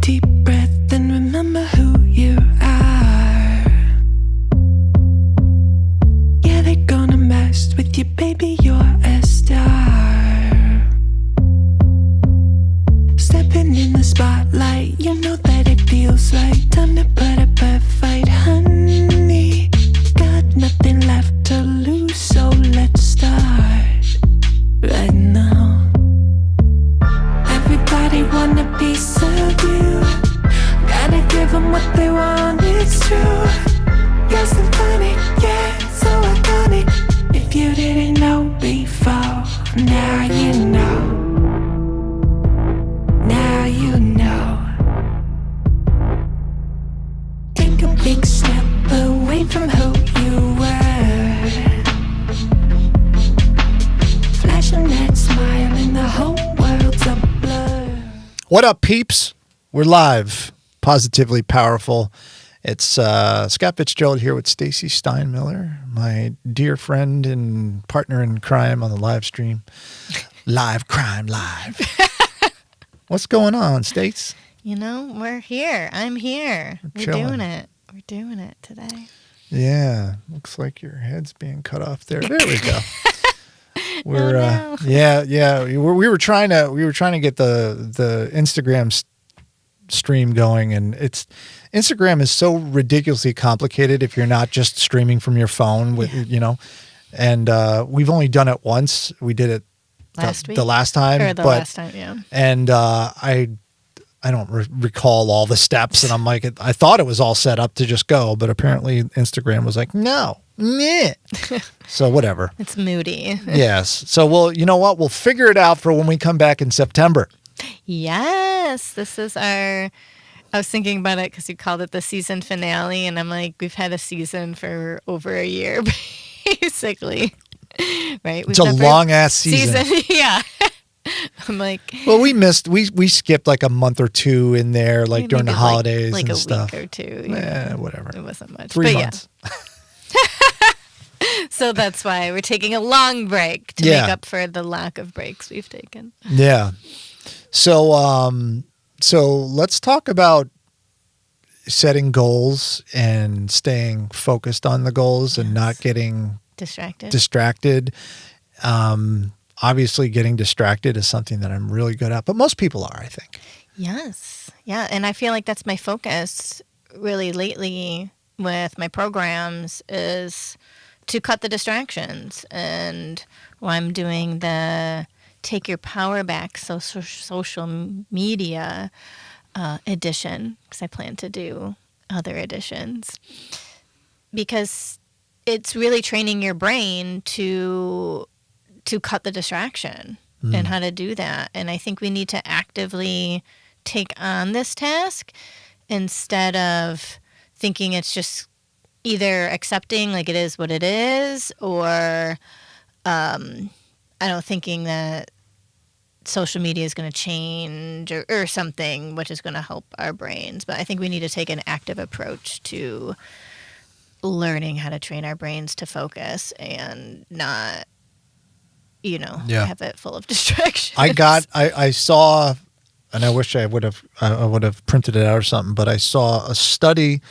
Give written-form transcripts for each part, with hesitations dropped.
deep breath and remember who you are. Yeah, they're gonna mess with you, baby, you're a star. Stepping in the spotlight, you know that it feels right. Time to put up a fight, honey. Got nothing left to lose, so let's start right now. Everybody want a piece of you. Gotta give them what they want, it's true. You're symphonic, yeah, so iconic. If you didn't know before, now you know. Now you know. Take a big step away from who you were. Flashing that smile and the whole world's a blur. What up, peeps? We're live. Positively Powerful. It's Scott Fitzgerald here with Stacey Steinmiller, my dear friend and partner in crime on the live stream. Live crime live. What's going on, Stace? You know, we're here. I'm here. We're doing it. We're doing it today. Yeah, looks like your head's being cut off there. There we go. We're no. yeah. We were trying to get the Instagram stream going, and Instagram is so ridiculously complicated if you're not just streaming from your phone with and we've only done it once. We did it the last time, yeah. And I don't recall all the steps, and I'm like, I thought it was all set up to just go, but apparently Instagram was like, no, meh. So whatever. It's moody. Yes. So you know what? We'll figure it out for when we come back in September. Yes, this is I was thinking about it because you called it the season finale, and I'm like, we've had a season for over a year, basically. Right? It's a long ass season. Yeah. I'm like, well, we skipped like a month or two in there, like during the holidays like and a stuff. Week or two. Whatever. It wasn't much. 3 months. Yeah. So that's why we're taking a long break to make up for the lack of breaks we've taken. Yeah. So let's talk about setting goals and staying focused on the goals and not getting distracted. Obviously, getting distracted is something that I'm really good at, but most people are, I think. Yes. Yeah. And I feel like that's my focus really lately with my programs is to cut the distractions. And while I'm doing the Take Your Power Back social media edition, because I plan to do other editions, because it's really training your brain to cut the distraction and how to do that. And I think we need to actively take on this task instead of thinking it's just either accepting like it is what it is, or thinking that social media is going to change or something which is going to help our brains. But I think we need to take an active approach to learning how to train our brains to focus and not have it full of distractions. I saw, and I wish I would have printed it out or something, but I saw a study,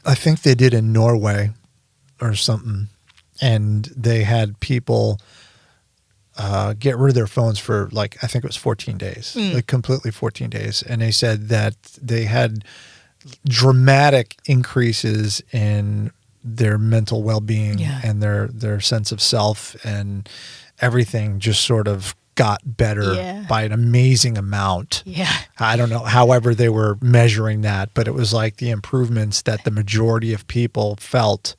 I think they did in Norway or something, and they had people get rid of their phones for I think it was 14 days, completely 14 days. And they said that they had dramatic increases in their mental well-being and their sense of self, and everything just sort of got better by an amazing amount. Yeah. I don't know, however they were measuring that, but it was like the improvements that the majority of people felt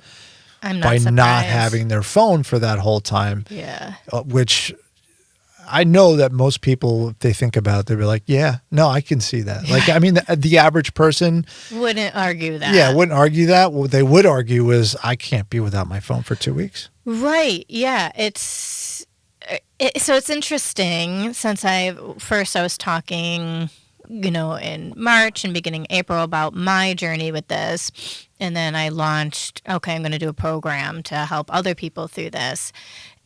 by not having their phone for that whole time. Yeah. Which I know that most people, if they think about it, they'll be like, yeah, no, I can see that. Like, I mean, the average person wouldn't argue that. Yeah, wouldn't argue that. What they would argue is, I can't be without my phone for 2 weeks. Right. Yeah. So it's interesting, since I was talking, in March and beginning April about my journey with this. And then I launched, I'm going to do a program to help other people through this.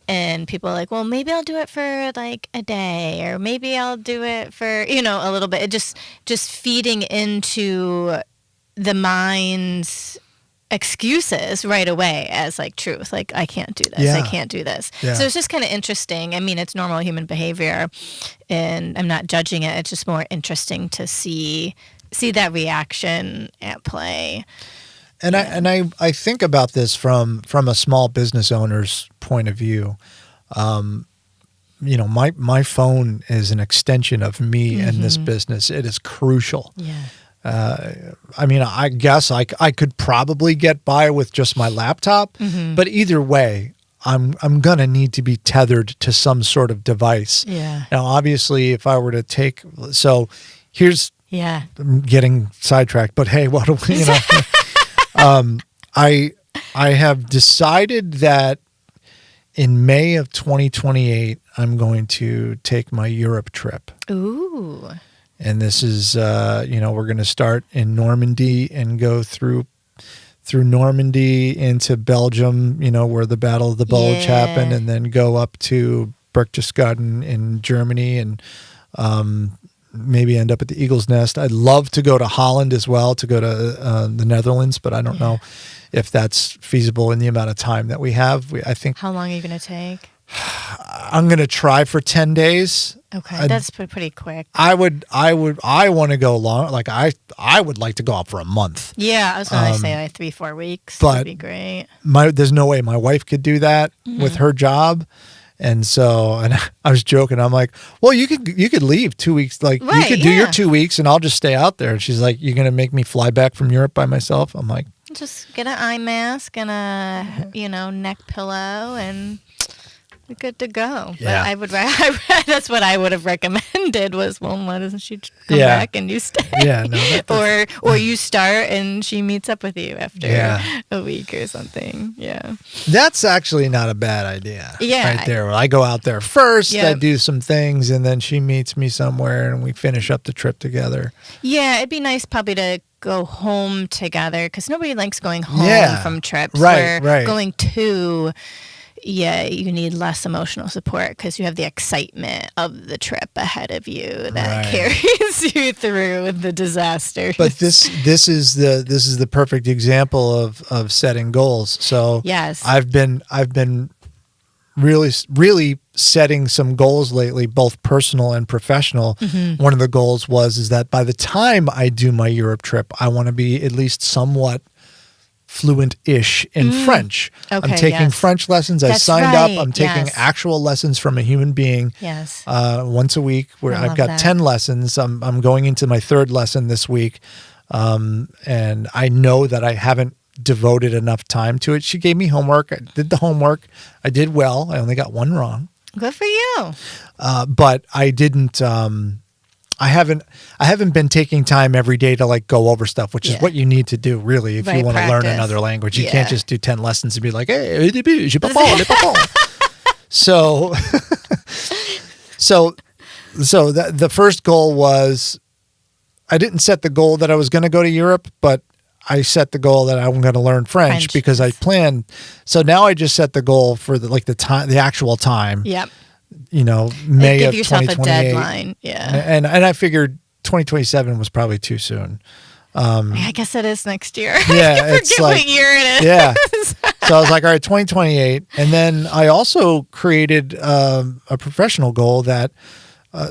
And people are like, well, maybe I'll do it for like a day, or maybe I'll do it for, a little bit. It just feeding into the mind's excuses right away as like truth. Like, I can't do this. I can't do this. Yeah. So it's just kind of interesting. I mean, it's normal human behavior, and I'm not judging it. It's just more interesting to see that reaction at play. And I think about this from a small business owner's point of view. My phone is an extension of me and this business. It is crucial. Yeah. I guess I could probably get by with just my laptop, but either way, I'm gonna need to be tethered to some sort of device. Yeah. Now, obviously, if I were to I'm getting sidetracked, but hey, what do we, I have decided that in May of 2028, I'm going to take my Europe trip. Ooh. And this is, we're going to start in Normandy and go through Normandy into Belgium, where the Battle of the Bulge happened, and then go up to Berchtesgaden in Germany and maybe end up at the Eagle's Nest. I'd love to go to Holland as well, to go to the Netherlands, but I don't know if that's feasible in the amount of time that we have. I think. How long are you going to take? I'm going to try for 10 days. Okay, that's pretty quick. I want to go long. Like I would like to go out for a month. Yeah, I was going to say like 3-4 weeks. But that'd be great. There's no way my wife could do that with her job. And so, and I was joking. I'm like, well, you could leave 2 weeks. Like you could do your 2 weeks and I'll just stay out there. And she's like, you're going to make me fly back from Europe by myself? I'm like, just get an eye mask and a, neck pillow and we're good to go. Yeah. But that's what I would have recommended was, well, why doesn't she come back and you stay? Yeah, no. or you start and she meets up with you after a week or something. Yeah. That's actually not a bad idea. Yeah. Right there. I go out there first, I do some things, and then she meets me somewhere and we finish up the trip together. Yeah, it'd be nice probably to go home together because nobody likes going home from trips. Right. Going to... Yeah, you need less emotional support because you have the excitement of the trip ahead of you that carries you through the disaster. But this is the perfect example of setting goals. So yes, I've been really setting some goals lately, both personal and professional. One of the goals is that by the time I do my Europe trip, I want to be at least somewhat fluent-ish in French. Okay, I'm taking French lessons. I signed up. I'm taking yes. actual lessons from a human being once a week. Where I've got 10 lessons. I'm going into my third lesson this week, and I know that I haven't devoted enough time to it. She gave me homework. I did the homework. I did well. I only got one wrong. Good for you. But I didn't. I haven't been taking time every day to like go over stuff, which is what you need to do really if you want to learn another language. You can't just do 10 lessons and be like, hey, so the first goal was, I didn't set the goal that I was going to go to Europe, but I set the goal that I'm going to learn French because I planned. So now I just set the goal for the actual time. Yep. May give of yourself 2028. a deadline. Yeah. And I figured 2027 was probably too soon. I guess it is next year. Yeah. I forget what year it is. Yeah. So I was like, all right, 2028. And then I also created a professional goal that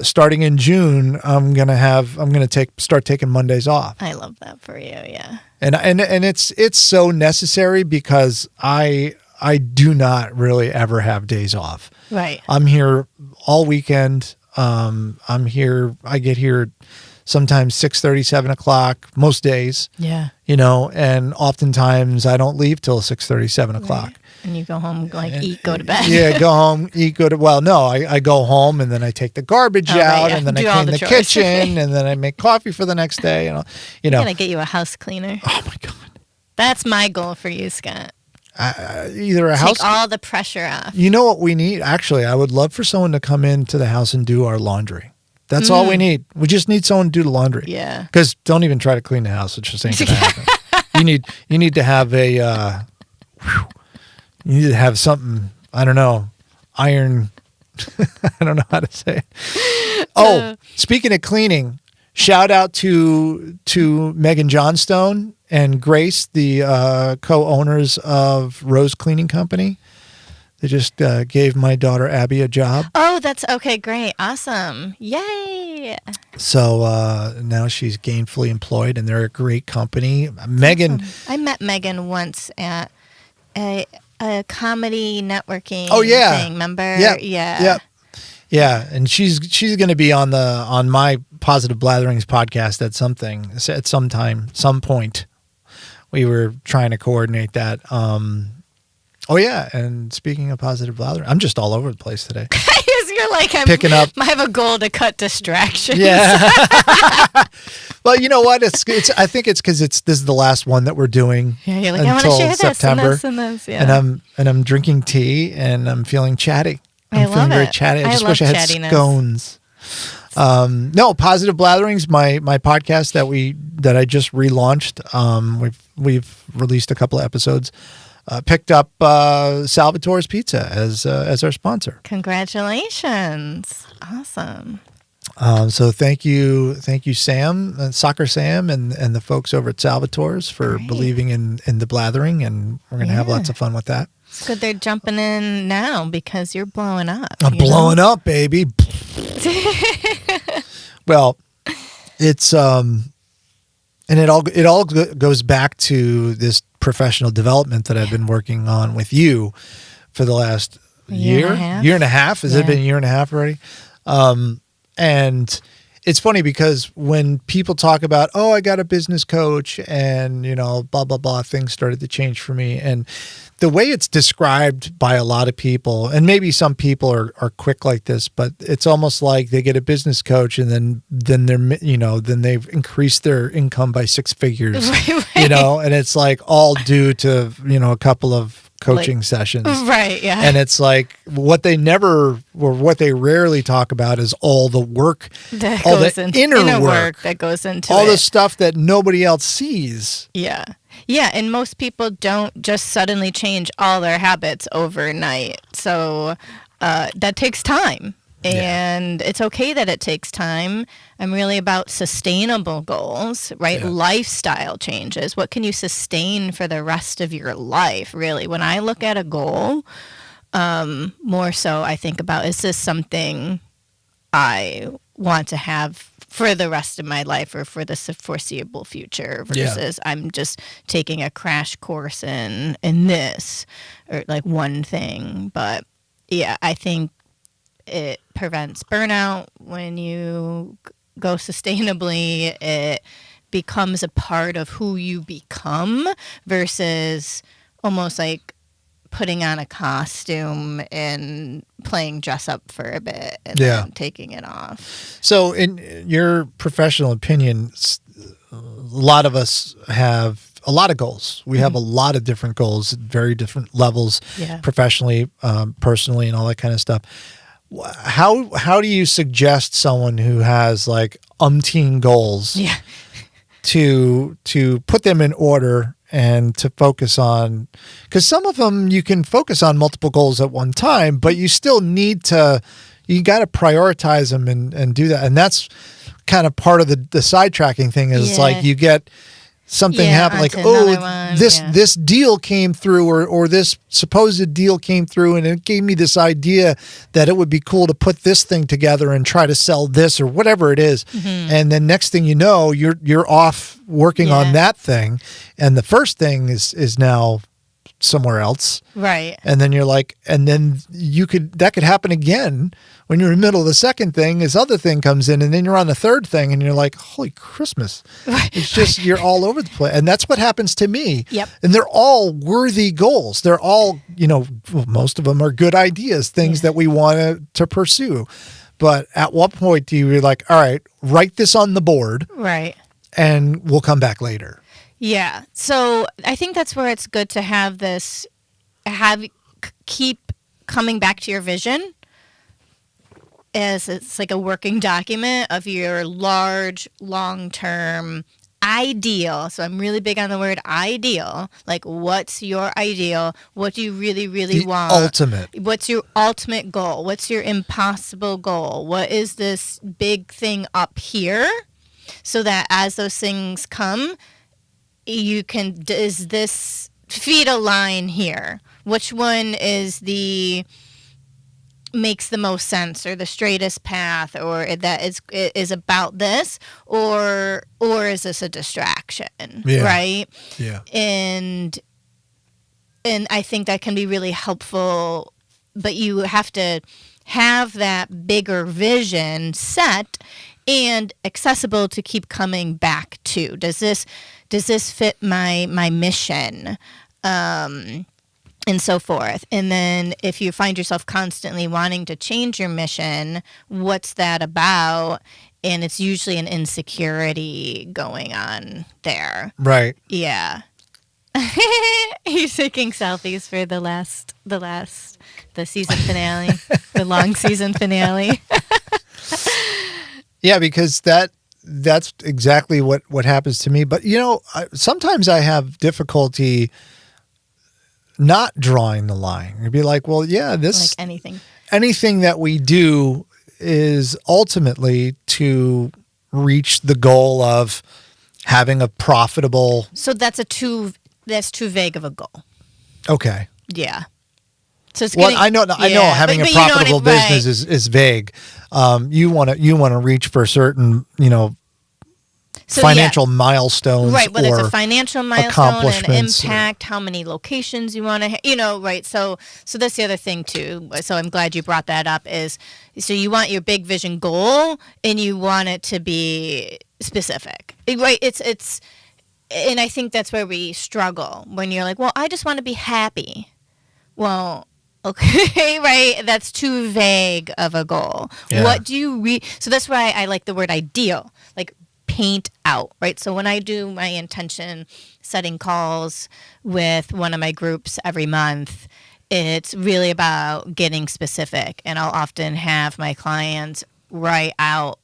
starting in June, I'm going to start taking Mondays off. I love that for you. Yeah. And it's so necessary because I do not really ever have days off. Right. I'm here all weekend. I'm here. I get here sometimes 6:30, 7 o'clock, most days. Yeah. And oftentimes I don't leave till 6:30, 7 o'clock. And you go home, eat, go to bed. Yeah, go home, eat, go to. Well, no, I go home and then I take the garbage out and then I clean the kitchen and then I make coffee for the next day. I'm gonna get you a house cleaner. Oh my God. That's my goal for you, Scott. Either a house. Take all the pressure off. You know what we need? Actually, I would love for someone to come into the house and do our laundry. That's all we need. We just need someone to do the laundry. Yeah. Because don't even try to clean the house. It just ain't gonna happen. You need to have a. You need to have something. I don't know. iron. I don't know how to say it. Oh, speaking of cleaning, shout out to Megan Johnstone and Grace, the co-owners of Rose Cleaning Company. They just gave my daughter Abby a job. Oh, that's okay. Great. Awesome. Yay. So now she's gainfully employed, and they're a great company. Megan. I met Megan once at a comedy networking thing. Remember? Yep. Yeah. Yep. Yeah, and she's going to be on my Positive Blatherings podcast at some point. We were trying to coordinate that. Oh yeah, and speaking of Positive Blathering, I'm just all over the place today. You're like, I'm picking up. I have a goal to cut distractions. Yeah. Well, you know what? I think it's because this is the last one that we're doing. Yeah, you're like, I want to share September. This and this. Yeah. And I'm drinking tea and I'm feeling chatty. I'm feeling very chatty. I just wish I had chattiness. scones. No, Positive Blatherings, my podcast that I just relaunched. We've released a couple of episodes. Picked up Salvatore's Pizza as our sponsor. Congratulations! Awesome. So thank you, Sam, Soccer Sam, and the folks over at Salvatore's for believing in the blathering, and we're gonna have lots of fun with that. It's good they're jumping in now because you're blowing up. I'm blowing up, baby. Well, it's and it all goes back to this professional development that I've been working on with you for the last year and a half. Has it been a year and a half already? And it's funny because when people talk about, oh, I got a business coach and, blah, blah, blah, things started to change for me. And the way it's described by a lot of people, and maybe some people are quick like this, but it's almost like they get a business coach and then they've increased their income by 6 figures, right. And it's like all due to, a couple of coaching sessions. Right. Yeah. And it's like what they rarely talk about is all the work, all the inner work that goes into all the stuff that nobody else sees. Yeah. Yeah. And most people don't just suddenly change all their habits overnight. So that takes time. And it's okay that it takes time. I'm really about sustainable goals, right? Yeah. Lifestyle changes. What can you sustain for the rest of your life, really? When I look at a goal, more so I think about, is this something I want to have for the rest of my life or for the foreseeable future versus I'm just taking a crash course in this or like one thing. But yeah, I think it prevents burnout when you go sustainably. It becomes a part of who you become versus almost like putting on a costume and playing dress up for a bit and then taking it off. So in your professional opinion, a lot of us have a lot of goals. We have a lot of different goals at very different levels, professionally, personally, and all that kind of stuff. How do you suggest someone who has like umpteen goals to put them in order and to focus on, because some of them you can focus on multiple goals at one time, but you still need to, you got to prioritize them and do that. And that's kind of part of the sidetracking thing is like you get something happen like, this deal came through or this supposed deal came through and it gave me this idea that it would be cool to put this thing together and try to sell this or whatever it is. And then next thing you know, you're off working on that thing. And the first thing is now somewhere else. Right. And then you're like, and then that could happen again when you're in the middle of the second thing, this other thing comes in and then you're on the third thing and you're like, holy Christmas. It's just, you're all over the place. And that's what happens to me. Yep. And they're all worthy goals. They're all, most of them are good ideas, things that we want to pursue. But at what point do you like, all right, write this on the board. Right. And we'll come back later. Yeah. So I think that's where it's good to have this, keep coming back to your vision as it's like a working document of your large, long-term ideal, so I'm really big on the word ideal, like what's your ideal? What do you really, really The want? ultimate. What's your ultimate goal? What's your impossible goal? What is this big thing up here? So that as those things come, you can, is this feed a line here? Which one is makes the most sense, or the straightest path, or that is about this, or is this a distraction? Yeah. Right? Yeah. And I think that can be really helpful, but you have to have that bigger vision set and accessible to keep coming back to. Does this fit my mission? And so forth. And then if you find yourself constantly wanting to change your mission, what's that about? And it's usually an insecurity going on there. Right. Yeah. He's taking selfies for the season finale, the long season finale. Yeah, because that's exactly what happens to me. But, sometimes I have difficulty not drawing the line. You'd be like, well, yeah, this Like anything that we do is ultimately to reach the goal of having a profitable. So that's too vague of a goal. Okay. Yeah. So it's Well, I know having a profitable business is vague. You want to reach for certain, financial milestones, right? Whether it's or a financial milestone, an accomplishments, impact, how many locations you want to, right? So that's the other thing too. So I'm glad you brought that up. So you want your big vision goal, and you want it to be specific, right? It's, and I think that's where we struggle when you're like, well, I just want to be happy. Well, okay, right? That's too vague of a goal. Yeah. What do you So that's why I like the word ideal, like paint out, right? So when I do my intention setting calls with one of my groups every month, it's really about getting specific. And I'll often have my clients write out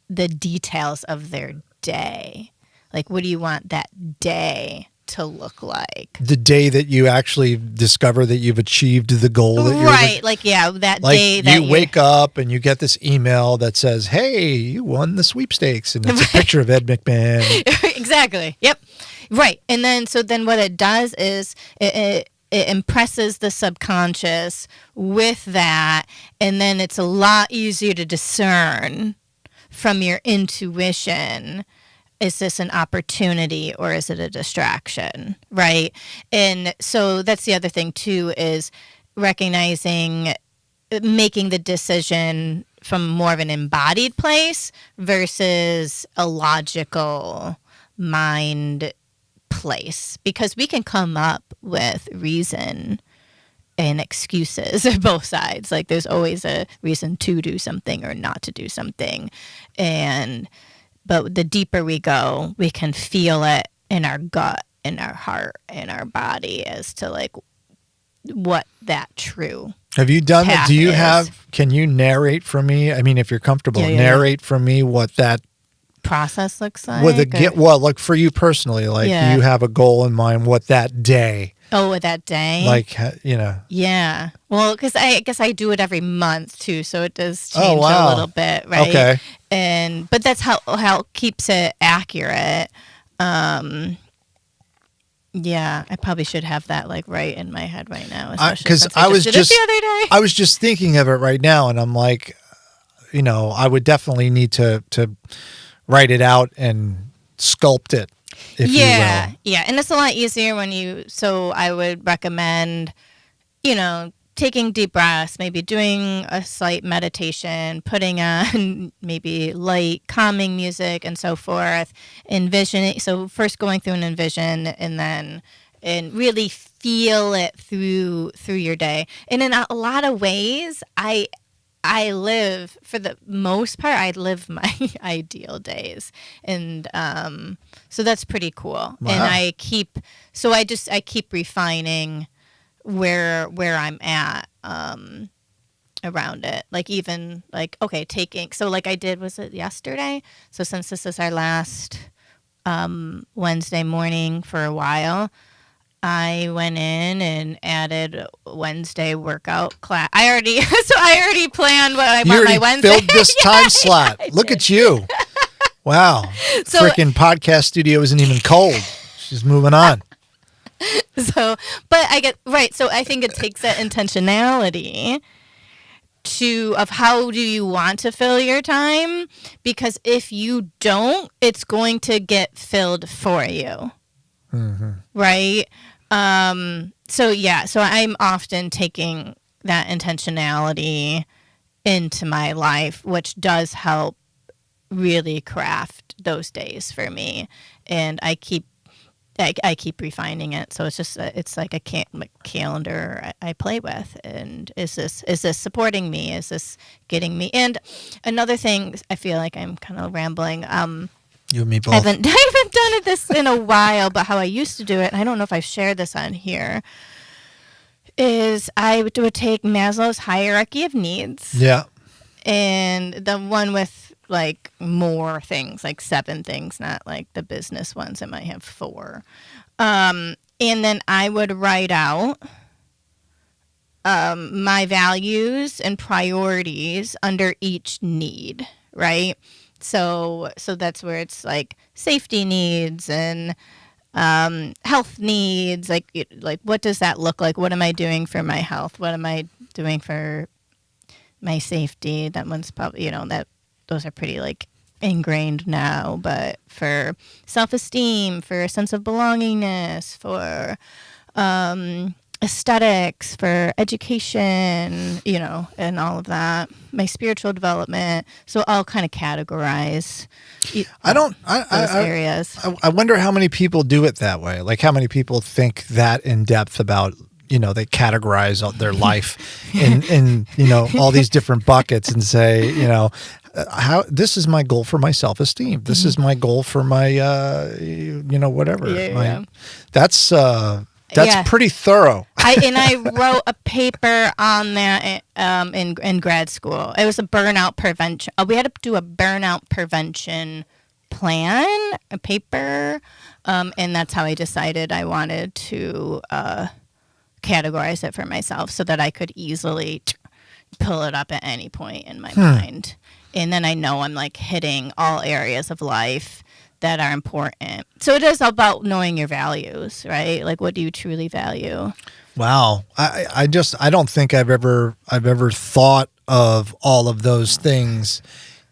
the details of their day. Like, what do you want that day to look like? The day that you actually discover that you've achieved the goal that right, like, yeah, that like day that you wake up and you get this email that says, hey, you won the sweepstakes, and it's a picture of Ed McMahon. Exactly. Yep. Right. And then what it does is it impresses the subconscious with that, and then it's a lot easier to discern from your intuition. Is this an opportunity or is it a distraction, right? And so that's the other thing too, is recognizing, making the decision from more of an embodied place versus a logical mind place, because we can come up with reason and excuses on both sides. Like, there's always a reason to do something or not to do something. But the deeper we go, we can feel it in our gut, in our heart, in our body as to like what that true. Have you done that? Path Can you narrate for me? I mean, if you're comfortable, narrate for me what that process looks like. Like for you personally, like you have a goal in mind, what that day. Oh, with that day? Like, Yeah. Well, because I guess I do it every month too, so it does change wow. a little bit, right? Okay. But that's how it keeps it accurate. Yeah, I probably should have that like right in my head right now. Because I was did it the other day. I was just thinking of it right now, and I'm like, I would definitely need to write it out and sculpt it. If you will. Yeah, and it's a lot easier when so I would recommend, taking deep breaths, maybe doing a slight meditation, putting on maybe light, calming music and so forth, envisioning. So first going through an envision and really feel it through your day. And in a lot of ways, I live, for the most part, I live my ideal days. And so that's pretty cool. Wow. And I keep refining where I'm at around it. Like, even like, okay, so like I did, was it yesterday? So since this is our last Wednesday morning for a while. I went in and added Wednesday workout class. I already planned what I want my Wednesday. Filled this time slot. Look at you. Wow. So, freaking podcast studio isn't even cold. She's moving on. So I think it takes that intentionality of how do you want to fill your time? Because if you don't, it's going to get filled for you. Mm-hmm. Right? So I'm often taking that intentionality into my life, which does help really craft those days for me. And I keep refining it. So it's like a calendar I play with. And is this supporting me? Is this getting me? And another thing, I feel like I'm kind of rambling. You and me both. I haven't done this in a while, but how I used to do it, and I don't know if I've shared this on here, is I would take Maslow's hierarchy of needs. Yeah. And the one with like more things, like 7 things, not like the business ones that might have 4. And then I would write out my values and priorities under each need, right? So that's where it's like safety needs and health needs. Like what does that look like? What am I doing for my health? What am I doing for my safety? That one's probably, those are pretty like ingrained now. But for self-esteem, for a sense of belongingness, for aesthetics, for education, and all of that, my spiritual development. So I'll kind of categorize those areas. I wonder how many people do it that way. Like how many people think that in depth about, they categorize their life in all these different buckets and say, how this is my goal for my self-esteem. This is my goal for my, whatever. Yeah. That's pretty thorough. I wrote a paper on that in grad school. It was a burnout prevention. We had to do a burnout prevention plan, a paper, and that's how I decided I wanted to categorize it for myself so that I could easily pull it up at any point in my mind. And then I know I'm like hitting all areas of life that are important. So it is about knowing your values, right? Like, what do you truly value? Wow. I don't think I've ever thought of all of those things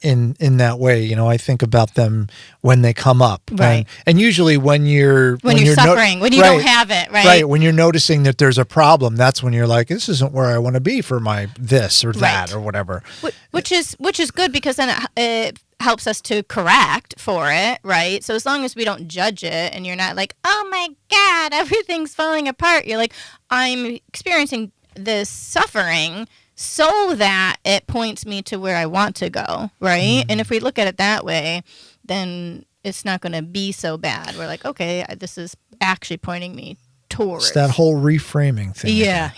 in that way. I think about them when they come up. Right. And usually when you're suffering, when you don't have it, right? Right. When you're noticing that there's a problem, that's when you're like, this isn't where I want to be for my this or that or whatever. Which is good, because then it helps us to correct for it, right? So as long as we don't judge it and you're not like, oh my God, everything's falling apart. You're like, I'm experiencing this suffering so that it points me to where I want to go, right? And if we look at it that way, then it's not going to be so bad. We're like, okay, this is actually pointing me towards. It's that whole reframing thing. Yeah.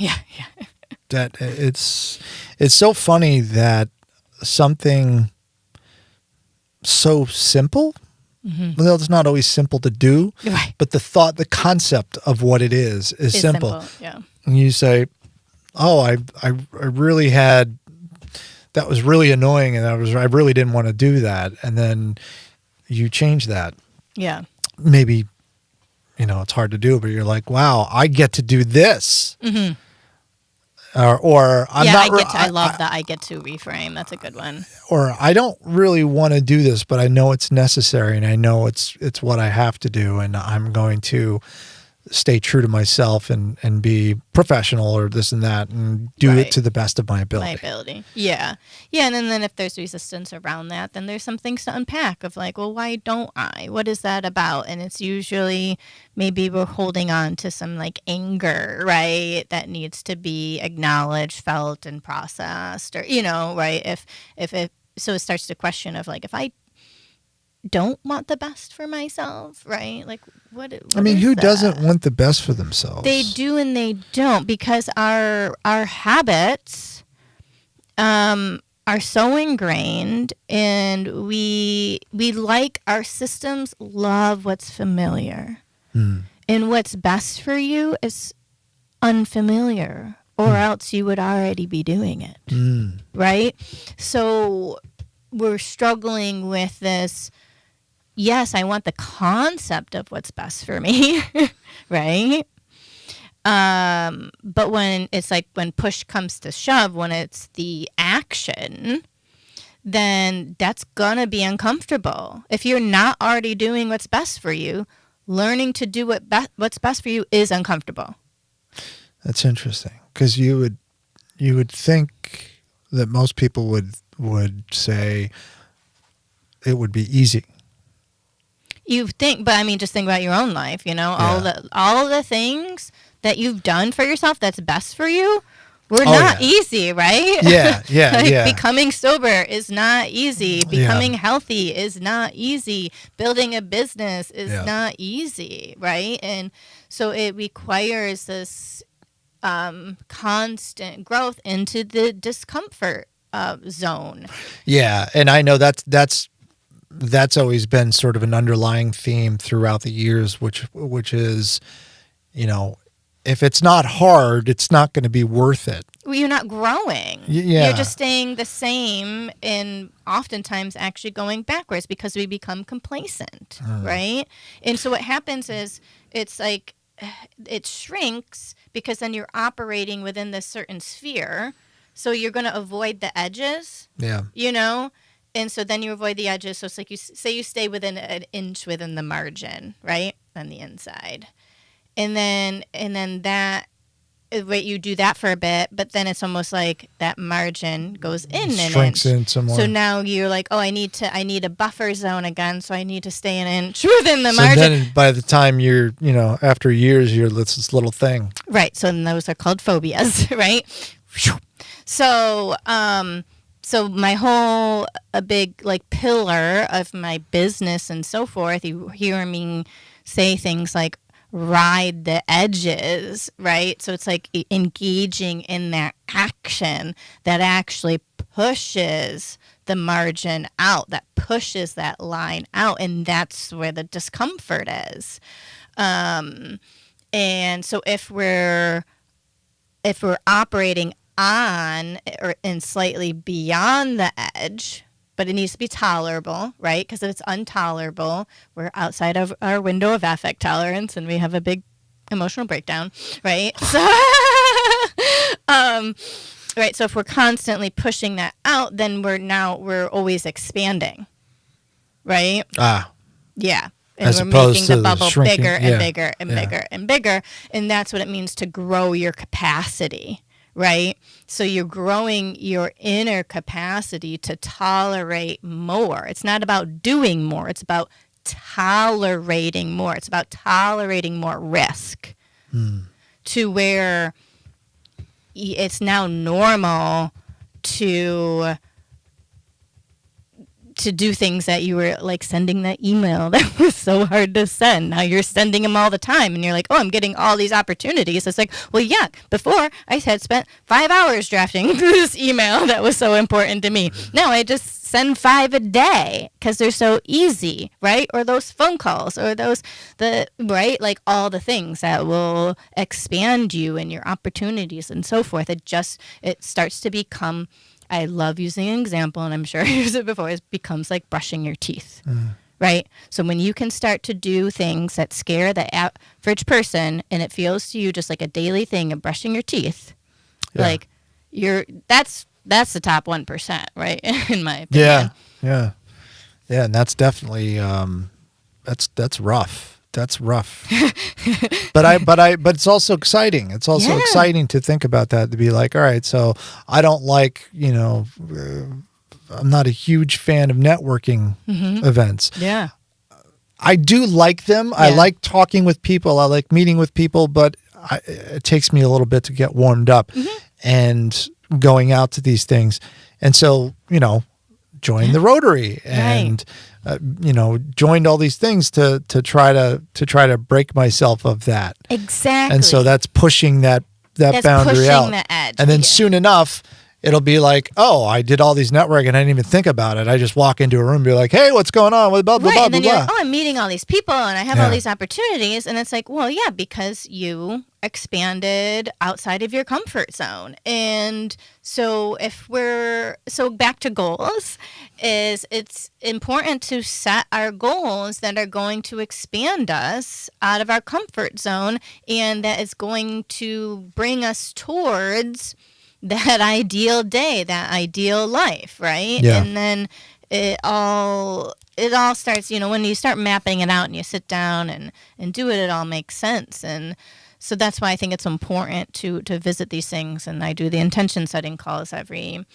That it's so funny that something so simple, well, it's not always simple to do, right, but the concept of what it is simple. Yeah. And you say, oh, I really had, that was really annoying, and I really didn't want to do that, and then you change that. Yeah. Maybe, it's hard to do, but you're like, wow, I get to do this. Mm-hmm. Or I'm not. I love that. I get to reframe. That's a good one. Or I don't really want to do this, but I know it's necessary, and I know it's what I have to do, and I'm going to stay true to myself and be professional or this and that and do it to the best of my ability. Yeah. And then if there's resistance around that, then there's some things to unpack of like, well, why don't I? What is that about? And it's usually maybe we're holding on to some like anger, right? That needs to be acknowledged, felt, and processed, or, right? So it starts to question of like, if I don't want the best for myself, right? Like what who doesn't want the best for themselves? They do and they don't, because our habits are are so ingrained, and we like, our systems love what's familiar. And what's best for you is unfamiliar, or else you would already be doing it. Right? So we're struggling with this. Yes, I want the concept of what's best for me, right? But when it's like, when push comes to shove, when it's the action, then that's gonna be uncomfortable. If you're not already doing what's best for you, learning to do what's best for you is uncomfortable. That's interesting, because you would think that most people would say it would be easy. You think, but I mean, just think about your own life. All the things that you've done for yourself that's best for you were not easy, right? Yeah, yeah. Becoming sober is not easy. Becoming healthy is not easy. Building a business is not easy, right? And so it requires this constant growth into the discomfort zone. Yeah, and I know that's always been sort of an underlying theme throughout the years, which is, if it's not hard, it's not going to be worth it. Well, you're not growing. Yeah. You're just staying the same, and oftentimes actually going backwards because we become complacent, right? And so what happens is, it's like, it shrinks because then you're operating within this certain sphere. So you're going to avoid the edges. Yeah. And so then you avoid the edges. So it's like, you stay within an inch within the margin, right? On the inside. And then that, wait, you do that for a bit, but then it's almost like that margin goes in an shrinks inch. In some more. So now you're like, I need a buffer zone again, so I need to stay an inch within the margin. So then by the time you're, after years, you're this little thing. Right. So then those are called phobias, right? So, so my whole, a big pillar of my business and so forth, you hear me say things like ride the edges, right? So it's like engaging in that action that actually pushes the margin out, that pushes that line out, and that's where the discomfort is. And so if we're operating on or and slightly beyond the edge, but it needs to be tolerable, right? Because if it's intolerable, we're outside of our window of affect tolerance and we have a big emotional breakdown, right? So, right. So if we're constantly pushing that out, then we're always expanding, right? Yeah. And as we're opposed making to the bubble shrinking, bigger and bigger and bigger and bigger. And that's what it means to grow your capacity, right? So you're growing your inner capacity to tolerate more. It's not about doing more. It's about tolerating more. It's about tolerating more risk to where it's now normal to do things that you were like sending that email that was so hard to send. Now you're sending them all the time and you're like, I'm getting all these opportunities. It's like, well, yeah, before I had spent 5 hours drafting this email that was so important to me. Now I just send 5 a day because they're so easy, right? Or those phone calls or right? Like all the things that will expand you and your opportunities and so forth. It starts to become, I love using an example, and I'm sure I used it before, it becomes like brushing your teeth, right? So when you can start to do things that scare the average person, and it feels to you just like a daily thing of brushing your teeth, like that's the top 1%, right? In my opinion. Yeah, and that's definitely that's rough. That's rough. but it's also exciting. It's also exciting to think about that, to be like, all right, so I don't like, I'm not a huge fan of networking events. Yeah. I do like them. Yeah. I like talking with people. I like meeting with people, but it takes me a little bit to get warmed up and going out to these things. And so, join the Rotary and joined all these things to try to break myself of that. Exactly. And so that's pushing that boundary pushing out. The edge. And then soon enough, it'll be like, oh, I did all these networking and I didn't even think about it. I just walk into a room and be like, hey, what's going on? Blah, blah, blah, Right, blah, and then blah. you're like, oh, I'm meeting all these people and I have Yeah. all these opportunities. And it's like, well, yeah, because you expanded outside of your comfort zone. And so back to goals, is it's important to set our goals that are going to expand us out of our comfort zone and that is going to bring us towards that ideal day, that ideal life, right? Yeah. And then it all starts, when you start mapping it out and you sit down and do it all makes sense. And so that's why I think it's important to visit these things. And I do the intention setting calls every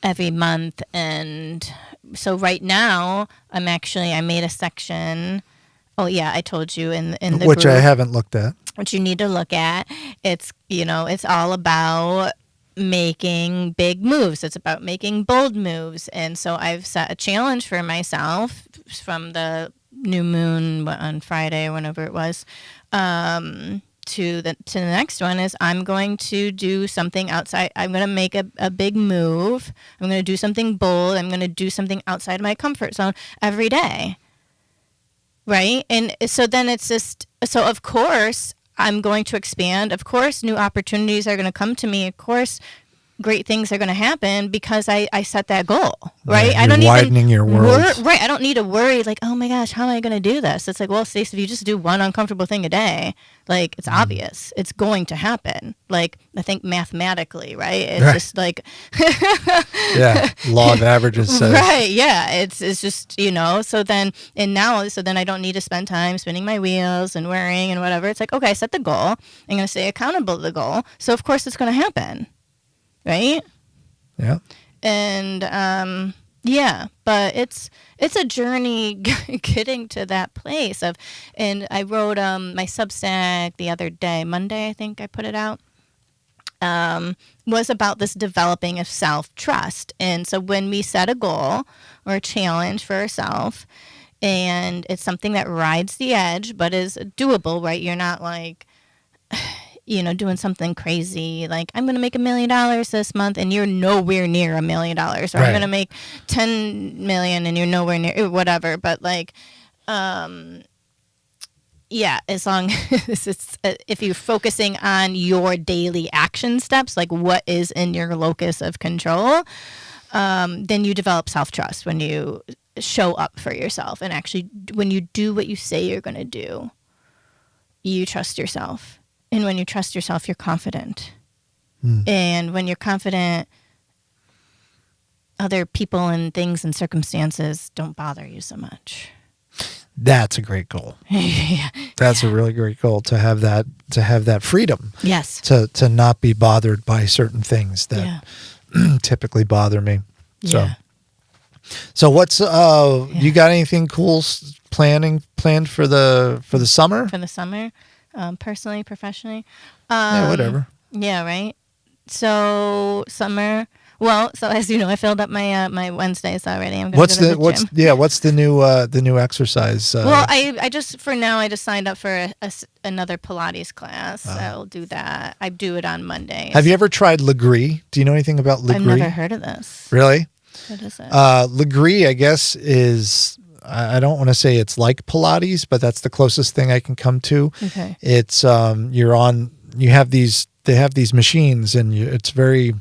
month. And so right now I made a section. Oh yeah, I told you in the which group, I haven't looked at. which you need to look at. It's, it's all about making big moves. It's about making bold moves. And so I've set a challenge for myself from the new moon on Friday, whenever it was, to the next one is I'm going to do something outside. I'm going to make a big move. I'm going to do something bold. I'm going to do something outside of my comfort zone every day. Right? And so then it's just, so of course I'm going to expand. Of course, new opportunities are going to come to me. Of course, great things are going to happen because I set that goal, right? Yeah, I don't you're widening your world. right. I don't need to worry like, oh my gosh, how am I going to do this? It's like, well, Stacey, if you just do one uncomfortable thing a day, like it's obvious, it's going to happen. Like I think mathematically, right? It's just like, yeah, law of averages says. right? Yeah, it's just So then I don't need to spend time spinning my wheels and worrying and whatever. It's like, okay, I set the goal. I'm going to stay accountable to the goal, so of course it's going to happen. Right? Yeah. And but it's a journey getting to that place of, and I wrote my Substack the other day, Monday I think I put it out, was about this developing of self-trust. And so when we set a goal or a challenge for ourselves, and it's something that rides the edge but is doable, right? You're not like doing something crazy like I'm going to make $1 million this month and you're nowhere near $1 million, or Right. I'm going to make 10 million and you're nowhere near whatever. But like, as long as it's, if you're focusing on your daily action steps, like what is in your locus of control, then you develop self-trust when you show up for yourself. And actually when you do what you say you're going to do, you trust yourself. And when you trust yourself, you're confident. And when you're confident, other people and things and circumstances don't bother you so much. That's a great goal. Yeah. That's a really great goal, to have that freedom. Yes. To not be bothered by certain things that typically bother me. Yeah. So what's you got anything cool planned for the summer? For the summer, personally, professionally. Yeah, whatever. Yeah, right. So summer. Well, so as you know, I filled up my my Wednesdays already. I'm going to go to the gym. What's the new exercise? Well, I just signed up for another Pilates class. I'll do that. I do it on Mondays. Have you ever tried Legree? Do you know anything about Legree? I've never heard of this. Really? What is it? Legree, I guess, is, I don't want to say it's like Pilates, but that's the closest thing I can come to. Okay. It's they have these machines, and it's very,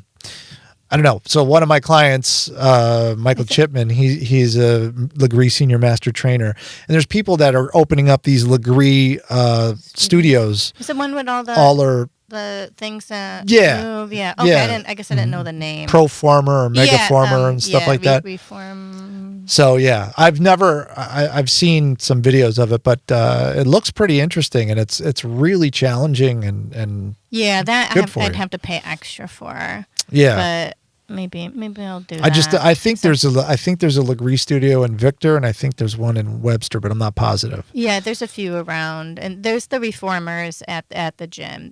I don't know. So one of my clients, Michael Chipman, he's a Legree senior master trainer, and there's people that are opening up these Legree studios. Is it one with all the things that move? Yeah. Okay. Yeah. I guess I didn't know the name. Proformer or Megaformer and stuff like that. Reform. So yeah, I've seen some videos of it, but it looks pretty interesting, and it's really challenging and Yeah, that good for I'd you. have to pay extra for. Yeah. Maybe I'll do that. I think there's a Legree studio in Victor, and I think there's one in Webster, but I'm not positive. Yeah, there's a few around, and there's the reformers at the gym.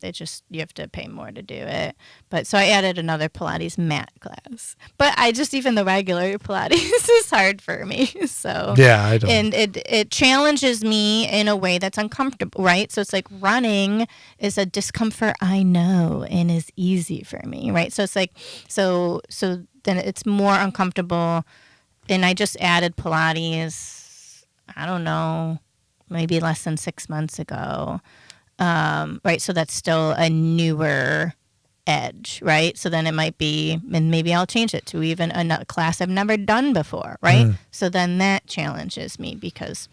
You have to pay more to do it. But so I added another Pilates mat class. But even the regular Pilates is hard for me. So yeah, I don't. And it challenges me in a way that's uncomfortable, right? So it's like running is a discomfort I know and is easy for me, right? So it's like so then it's more uncomfortable. And I just added Pilates, I don't know, maybe less than 6 months ago. Right. So that's still a newer edge, right? So then it might be, and maybe I'll change it to even a class I've never done before, right? So then that challenges me because,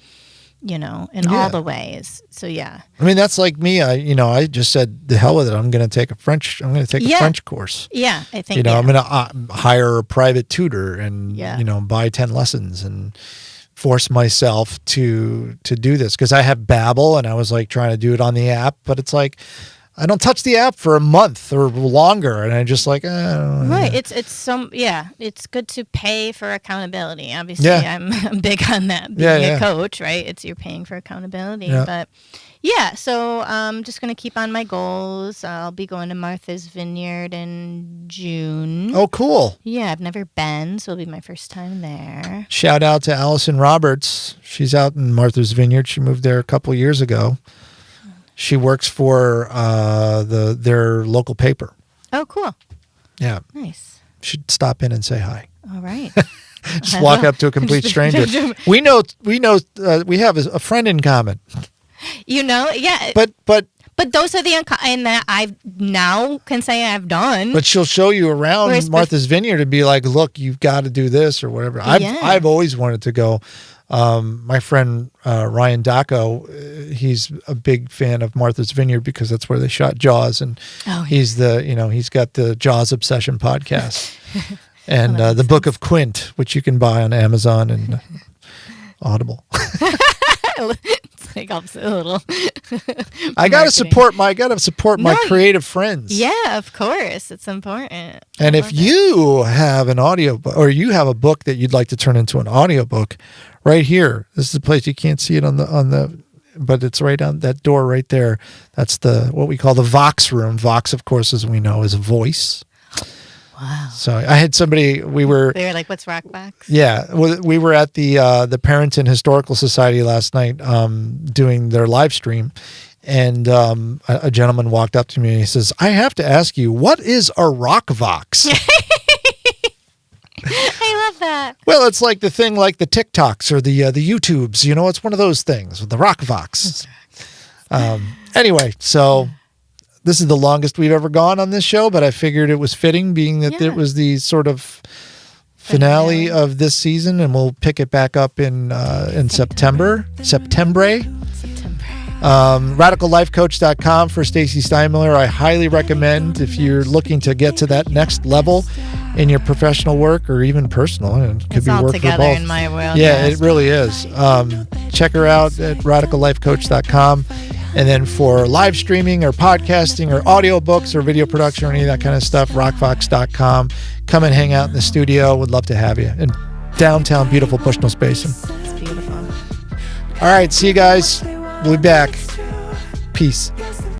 in all the ways. So yeah. I mean, that's like me. I just said, the hell with it. I'm going to take a French course. Yeah, I think. I'm going to hire a private tutor and buy 10 lessons and force myself to do this because I have Babbel and I was like trying to do it on the app, but it's like I don't touch the app for a month or longer, and I just like right. It's good to pay for accountability. Obviously, I'm big on that. Being a coach, right? You're paying for accountability, but yeah. So I'm just gonna keep on my goals. I'll be going to Martha's Vineyard in June. Oh, cool. Yeah, I've never been, so it'll be my first time there. Shout out to Allison Roberts. She's out in Martha's Vineyard. She moved there a couple years ago. She works for their local paper. Oh, cool. Yeah. Nice. Should stop in and say hi. All right. Just walk up to a complete stranger. We know. We have a friend in common. Yeah. But those are and that I now can say I've done. But she'll show you around Martha's Vineyard and be like, "Look, you've got to do this or whatever." I've always wanted to go. My friend Ryan Dacco, he's a big fan of Martha's Vineyard because that's where they shot Jaws, and he's he's got the Jaws Obsession podcast and the Book of Quint, which you can buy on Amazon and Audible. It's like a little. I gotta support my creative friends. Yeah, of course, it's important. And if you have an audiobook or you have a book that you'd like to turn into an audiobook, right here. This is the place you can't see it on the, but it's right on that door right there. That's what we call the Vox room. Vox, of course, as we know, is a voice. Wow. So I had somebody. They were like, "What's Rockbox?" Yeah, we were at the Parrington Historical Society last night, doing their live stream, and a gentleman walked up to me and he says, "I have to ask you, what is a Rockvox?" I love that. Well, it's like the thing, like the TikToks or the YouTubes. It's one of those things with the Rockvox. Anyway, so. This is the longest we've ever gone on this show, but I figured it was fitting, being that it was the sort of finale of this season, and we'll pick it back up in September. RadicalLifeCoach.com for Stacey Steinmiller. I highly recommend if you're looking to get to that next level in your professional work or even personal. And it could be all work together for both. In my world. Yeah, it really is. Check her out at RadicalLifeCoach.com. And then for live streaming or podcasting or audiobooks or video production or any of that kind of stuff, rockvox.com. Come and hang out in the studio. Would love to have you in downtown, beautiful Bushnell Basin. It's beautiful. All right, see you guys. We'll be back. Peace.